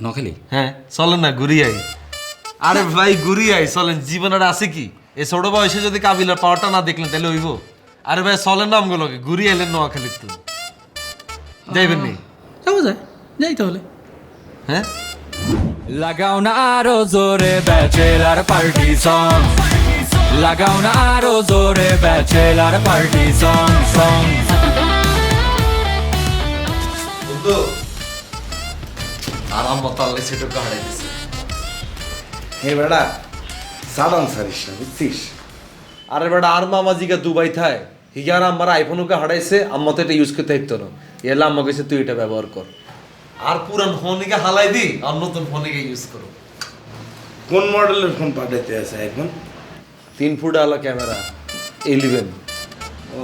নোয়াখালী? হ্যাঁ চলেন না ঘুরি আই। আরে ভাই ঘুরি আই চলেন, জীবনের আছে কি এই ছোট বয়সে যদি কাবিলার পাওয়ারটা না দেখলেন তাহলে হইব। আরে ভাই চলেন না আমগুলোকে ঘুরি আইলেন নোয়াখালীর তো যাইবেন নি? যাবো যায়, যাই তাহলে। হ্যাঁ লাগাও না আরো জোরে ব্যাচেলার পার্টি সং, লাগাও না আরো জোরে ব্যাচেলার পার্টি সং সং। বন্ধু আর আম্মা তাল্লে সেটুকু হারাই দিছে। হে বেড়া সাবান সারিস না বুঝছিস? আরে বেটা আর মামা জিগা দুবাই থায় হিগার আমার আইফোনকে হারাইছে, আম্মা তো এটা ইউজ করতে হইতো না, এলা আম্মা কইছে তুই এটা ব্যবহার কর। আর পুরান ফোনকে হালাই দি আর নতুন ফোনকে ইউজ করো। কোন মডেলের ফোন পাঠাইতে আছে এখন? 3 ফুট আলা ক্যামেরা 11। ও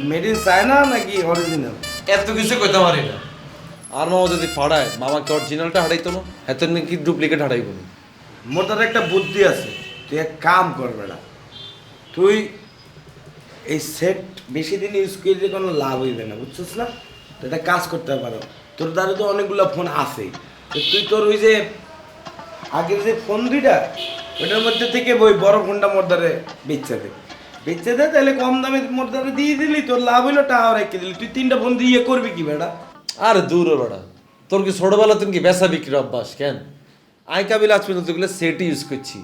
মেড ইন চায়না নাকি অরিজিনাল? এত কিছু কইতে পারি না। আর মামা যদি ফাড়ায় মামাকে অরিজিনালটা হারাইতো না, এত নাকি ডুপ্লিকেট হারাইব না। মোর তার একটা বুদ্ধি আছে, তুই এক কাম কর বেড়া, তুই এই সেট বেশি দিন ইউজ করলে কোনো লাভ হইবে না বুঝছিস না? তো এটা কাজ করতে পারো, তোর দ্বারা তো অনেকগুলো ফোন আছেই, তো তুই তোর ওই যে আগের যে ফোন দুইটা ওটার মধ্যে থেকে ওই বড় ফোনটা মোর দ্বারে বেচে দে তাহলে কম দামে মোর দ্বারে দিয়ে দিলি, তোর লাভ হইলো টাকা রেখে দিলি, তুই 3টা ফোন দিয়ে করবি কি বেড়া? আর দূর বেড়া, তোর কি ছোটবেলা তুমি কি বেচা বিক্রি অভ্যাস কেন? আই কাবিল আজ পর্যন্ত গুলো সেট ইউজ করছি,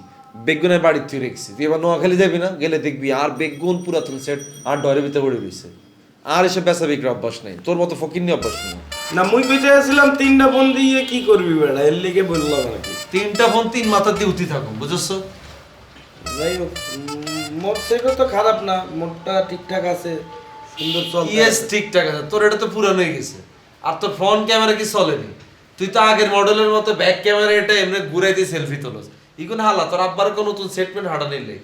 বেগুনের বাড়ির তুই রেখছি, তুই এবার নোয়াখালী যাবি না, গেলে দেখবি আর বেগুন পুরাতন সেট আর ডরের ভিতরে পড়ে রয়েছে। আর এসব বেচা বিক্রি অভ্যাস নেই, তোর মতো ফকিন্নি অভ্যাস নেই। না মুই কইতে আসছিলাম 3টা ফোন দিয়ে কি করবি বেড়া, এর লিগে বললাম নাকি। 3টা ফোন 3 মাথা দিয়ে উঠি থাকুন, বুঝছো? যাই হোক মোট সেটা তো খারাপ না, মোটটা ঠিকঠাক আছে, সুন্দর চলছে। ইয়েস ঠিকঠাক আছে, তোর এটা তো পুরানো হয়ে গেছে। আর তোর ফ্রন্ট ক্যামেরা কি চলেনি, তুই তো আগের মডেলের মতো ব্যাক ক্যামেরা এটা এমনি ঘুরাই দিয়ে সেলফি তোলস। ইগুন হালা তোর আব্বার কোনো নতুন সেটমেন্ট হাঁটা নিলে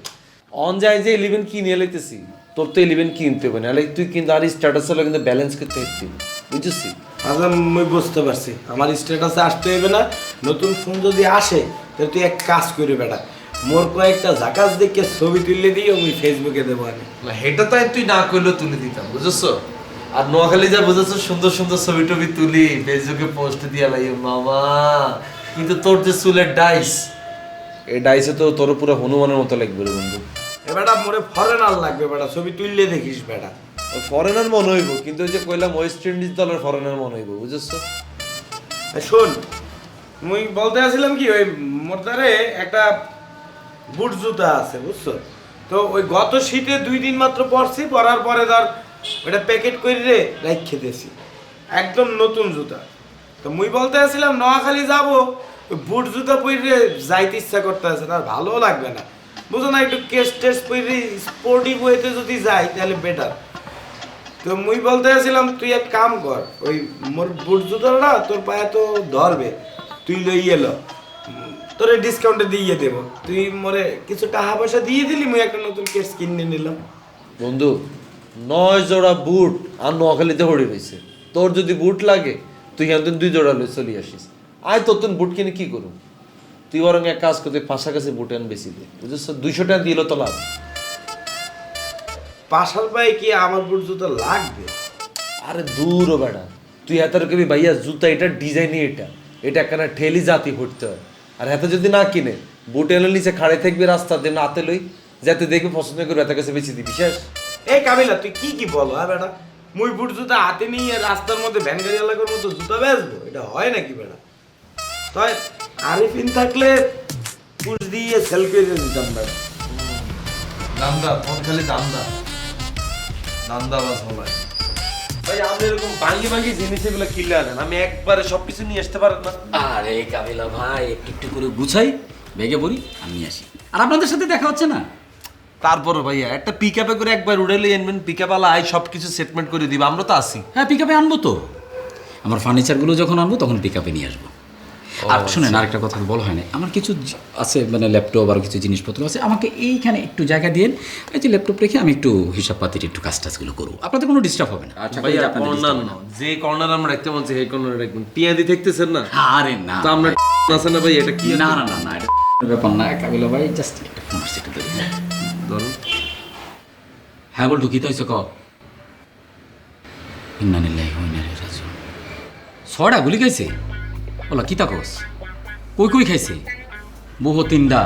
অন যায় যে 11 কিনে লইতেছি, তোর তো 11 কিনতে হবে না, তুই কিন্তু আর স্ট্যাটাস হলো কিন্তু ব্যালেন্স করতে হচ্ছে, বুঝছিস? আচ্ছা মুই বুঝতে পারছি, আমার স্ট্যাটাসে আসতে হবে না, নতুন ফোন যদি আসে তাহলে তুই এক কাজ করি বেটা, মোর কয়েকটা জাকাজ দেখে ছবি তুললে দিয়ে আমি ফেসবুকে দেবো আনি। না এটা তো তুই না করলেও তুলে দিতাম, বুঝছো? আর নোয়াখালী যা বুঝেছো সুন্দর সুন্দর ছবি টবি তুলি ফেসবুকে পোস্ট দিয়া লাই মামা। কিন্তু তোর যে চুলের ডাইস, এই ডাইসে তো তোর পুরো হনুমানের মতো লাগবে রে বন্ধু। এ বেটা মোরে ফরেনার লাগবে বেটা, ছবি তুললে দেখিস বেটা। ফরেনার মনে হইব, কিন্তু ওই যে কইলাম ওয়েস্ট ইন্ডিজ দলের ফরেনার মনে হইব, বুঝছো? শোন মুই বলতে আসছিলাম কি, ওই মোর দ্বারে একটা বুট জুতা আছে বুঝছো, তো ওই গত শীতে 2 দিন মাত্র পরছি, পরার পরে ধর ওটা প্যাকেট করে রেখে দিয়েছি, একদম নতুন জুতা। তো মুই বলতে আসছিলাম নোয়াখালী যাব, বুট জুতা পরে যাইতে ইচ্ছা করতে আছে না, ভালো লাগবে না বুঝো না, একটু কেস টেস পরে স্পোর্টিভ ওয়েতে যদি যাই তাহলে বেটার। তো মুই বলতে আসছিলাম তুই এক কাম কর, ওই মোর বুট জুতোটা তোর পায়ে তো ধরবে, তুই লই এলো তোরে ডিসকাউন্টে দিয়ে দেবো, তুই মোরে কিছু টাকা পয়সা দিয়ে দিলি, মুই একটা নতুন কেস কিনে নিলাম। বন্ধু 9 জোড়া বুট আর নোয়াখালীতে হড়ি রয়েছে, তোর যদি বুট লাগে তুই একদিন 2 জোড়া লই চলে আসিস। আয় তোর তুই বুট কিনে কি করু, তুই বরং এক কাজ করতে পাশাকাছি বুট আন বেশি দে, বুঝছো? 200 টাকা দিল তো লাভ। পাশাল পায়ে কি আমার বুট জুতো লাগবে? আরে দূর ও বেড়া, তুই এত কবি ভাইয়া জুতা এটা ডিজাইনই এটা এটা একখানা ঠেলি জাতি করতে হয়। আর হাতে যদি না কিনে বুট এলে নিচে খাড়ে থাকবি রাস্তা দিয়ে হাতে লই, যাতে দেখবি পছন্দ করবে এত কাছে বেশি দিবি শেষ। এই কাবিলা তুই কি বলো হ্যাঁ বেটা, মুই বুট জুতা হাতে নিয়ে রাস্তার মধ্যে ভ্যান গাড়ি এলাকার মতো জুতা বেচবো, এটা হয় নাকি বেটা? তাই আরিফিন থাকলে পুষ দিয়ে সেল করে দিতাম বেটা। দান্দা ফোন খালি দান্দা দান্দাবাজ হলাই ভাই। আপনি এরকম ভাঙ্গি ভাঙ্গি জিনিস এগুলো কিনলে আনেন, আমি একবারে সবকিছু নিয়ে আসতে পারেন না? আরে কাবিলা ভাই, একটু একটু করে গুছাই, বেগে পড়ি, আমি আসি। আর আপনাদের সাথে দেখা হচ্ছে না? তারপরে ভাইয়া একটা পিক আপে করে একবার উড়েলে আনবেন, পিক আপ আলা আই সব কিছু সেটমেন্ট করে দিব, আমরা তো আসি। হ্যাঁ পিক আপে আনবো তো, আমার ফার্নিচারগুলো যখন আনবো তখন পিক আপে নিয়ে আসবো। আর শোনেন আরেকটা কথা তো বলা হয় না, আমার কিছু আছে মানে ল্যাপটপ আর কিছু জিনিসপত্র আছে, আমাকে এইখানে একটু জায়গা দিয়ে এই যে ল্যাপটপ রেখে আমি একটু হিসাব পাতির একটু কাজ টাজগুলো করবো, আপনাদের কোনো ডিস্টার্ব হবে না। আচ্ছা ভাইয়া কর্নার না, যে কর্নার আমরা রাখতে বলছি এই কর্নারে রাখবেন। টিয়াদি দেখতেছেন না? আরে না তো আমরা আছে না ভাই, এটা কি না না না না, এটা ব্যাপার না কাবিলা ভাই, জাস্ট একটা ফোন আসছে একটু ধরে। ধরুন। হ্যাঁ বল ঢুকিতে হয়েছে ক ইন্না নিল্লাহি ওয়া ইন্না ইলাইহি রাজিউন। 6টা গুলি খাইছে? ওলা কি তাকস কই কই খাইছে বহু তিনটা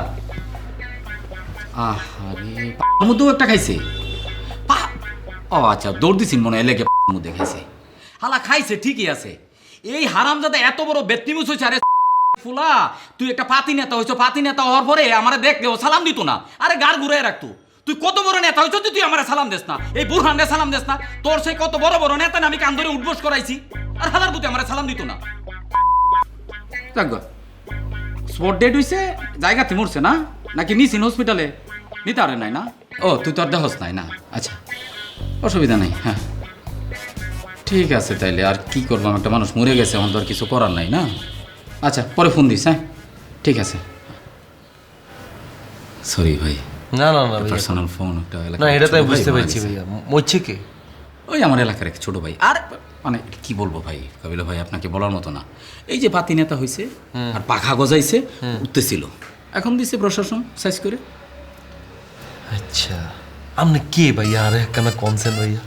আহারে পার মধ্যেও একটা খাইছে ও আচ্ছা দৌড় দিছিন মনে হয় লেগে মধ্যে খাইছে হালা খাইছে ঠিকই আছে এই হারামজাদা এত বড় বেত্তিমুস হয়েছে আরে ফুলা তুই একটা পাতি নেতা হইছো পাতি নেতা হওয়ার পরে আমারে দেখলেও সালাম দিত না আরে গাড় ঘুরে রাখতো তুই কত বড় নেতা হইছো তুই আমারে সালাম দেস না এই বুরহান রে সালাম দেস না তোর সেই কত বড় বড় নেতা না আমি কান ধরে উঠবোস করাইছি আর হালার বুতে আমারে সালাম দিত না স্পট ডেট হইছে জায়গাতে মরছে না নাকি নিছিন হসপিটালে নিতে আরে নাই না ও তুই তোর দেহস নাই না আচ্ছা অসুবিধা নাই হ্যাঁ ঠিক আছে তাইলে আর কি করবো একটা মানুষ মরে গেছে আমার তো আর কিছু করার নাই না আচ্ছা পরে ফোন দিস হ্যাঁ ঠিক আছে সরি ভাই না না না পার্সোনাল ফোন একটা না এটা তো আমি বুঝতে পারছি ভাইয়া মরছে কে ওই আমার এলাকার এক ছোট ভাই আর মানে কি বলবো ভাই কাবিলা ভাই আপনাকে বলার মতো না এই যে পাতি নেতা হয়েছে আর পাখা গজাইছে উঠতেছিল এখন দিছে প্রশাসন সাইজ করে আচ্ছা আপনি কে ভাইয়া আরে কেন কনসেন্ট ভাইয়া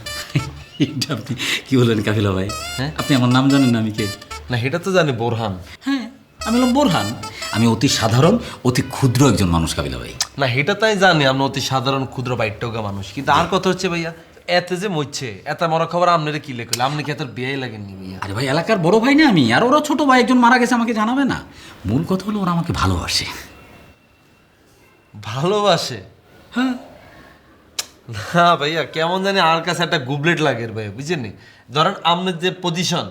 এটা আপনি কি বললেন কাবিলা ভাই হ্যাঁ? আপনি আমার নাম জানেন না আমি কে না এটা তো জানি বোরহান হ্যাঁ আমি হলাম বোরহান আমি অতি সাধারণ অতি ক্ষুদ্র একজন মানুষ কাবিলা ভাই না এটা তাই জানি আপনি অতি সাধারণ ক্ষুদ্র বাইটটোগা মানুষ কিন্তু আর কথা হচ্ছে ভাইয়া এতে যে মরছে এত মরা খবর আপনারা কি লেখলে আপনি কি এত বিয়ে লাগেননি ভাইয়া আরে ভাই এলাকার বড় ভাই না আমি আর ওরা ছোট ভাই একজন মারা গেছে আমাকে জানাবে না মূল কথা হলো ওরা আমাকে ভালোবাসে ভালোবাসে হ্যাঁ না ভাইয়া কেমন জানি আর কাছে একটা গুবলেট লাগে ভাইয়া বুঝছেন নি ধরেন আপনার যে পজিশন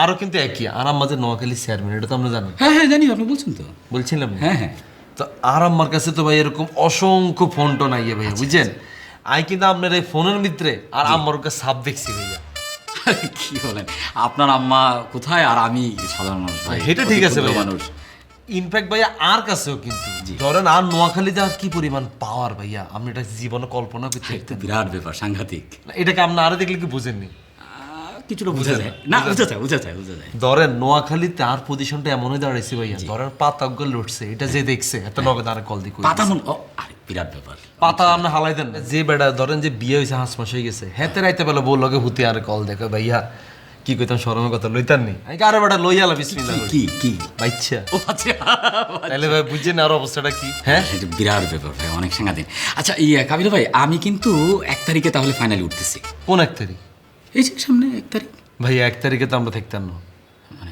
আরো কিন্তু একই আর আমাদের নোয়াখালী চেয়ারম্যান এটা তো আমরা জানি হ্যাঁ হ্যাঁ জানি আপনি বলছেন তো বলছিলাম না? হ্যাঁ হ্যাঁ তো আর আমার কাছে তো ভাই এরকম অসংখ্য ফোন টোন আইয়ে ভাইয়া বুঝছেন আই কিন্তু আপনার এই ফোনের ভিতরে আর আমার কাছে সাপ দেখছি ভাইয়া আরে কি বলেন আপনার আম্মা কোথায় আর আমি সাধারণ মানুষ ভাই এটা ঠিক আছে ক্ষুদ্র ভাইয়া মানুষ ইনফ্যাক্ট ভাইয়া আর কাছেও কিন্তু ধরেন আর নোয়াখালীতে আর কি পরিমাণ পাওয়ার ভাইয়া আপনি এটা জীবনে কল্পনা করতে একটা বিরাট ব্যাপার সাংঘাতিক এটাকে আপনি আরো দেখলে কি বুঝেননি কিছুটা বোঝা যায় না বোঝা যায় ধরেন নোয়াখালীতে আর পজিশনটা এমনই দাঁড়াইছে ভাইয়া ধরেন পাতাগ্য লুটছে এটা যে দেখছে এত নগদ আর কল দিয়ে পাতা মন ও আরে বিরাট ব্যাপার পাতা আপনি হালাই দেন না। যে বেটা ধরেন যে বিয়ে হয়েছে 5 মাস হয়ে গেছে হেতে রাইতে বেলা বউ লগে হুতি আর কল দেখো ভাইয়া কি কইতাম শরমের কথা লইতার নি আমি আরে বেটা লইয়ালা বিসমিল্লাহ কি বাইচ্ছা ও আচ্ছা তাহলে ভাই বুঝছেন আর অবস্থাটা কি হ্যাঁ এটা বিরাট ব্যাপার ভাই অনেক সাংঘাতিক আচ্ছা ইয়া কাবিলা ভাই আমি কিন্তু 1 তারিখে তাহলে ফাইনালি উঠতেছি কোন 1 তারিখ এই যে সামনে 1 তারিখ ভাই 1 তারিখে তো আমরা থাকতাম না মানে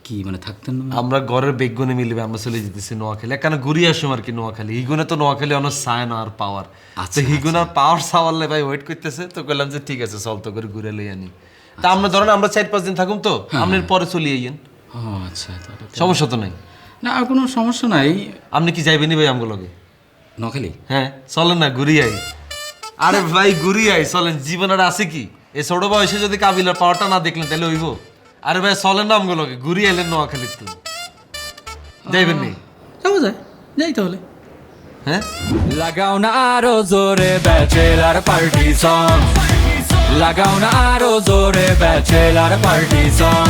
কি মানে থাকতেন না আমরা ঘরের বেগুনে মিলবে আমরা চলে যেতেছি নোয়াখালী কেন ঘুরিয়ে আসুম আর কি নোয়াখালী হিগুনে তো নোয়াখালী অনেক সায়ন আর পাওয়ার আচ্ছা হিগুনার পাওয়ার সাওয়ালে ভাই ওয়েট করতেছে তো বললাম যে ঠিক আছে চল তো করে ঘুরে লই আনি তা আমরা ধরেন আমরা 4-5 দিন থাকুম তো আপনার পরে চলে আইয়েন ও আচ্ছা তাহলে সমস্যা তো নাই না আর কোনো সমস্যা নাই আপনি কি যাইবেনি ভাই আমগুলো লগে নখালি হ্যাঁ চলেন না ঘুরি আই আরে ভাই ঘুরি আই চলেন জীবনের আছে কি এই ছোট বয়সে যদি কাবিলার পাওয়ারটা না দেখলেন তাহলে হইব আরে ভাই চলেন না আমগুলো লগে ঘুরি আইলেন নোয়াখালীর তো যাইবেন নি যাওয়া যায় যাই তাহলে হ্যাঁ লাগাও না আরো জোরে ব্যাচেলার পার্টি সং লাগাও না আরো জোরে ব্যাচেলার পার্টি সং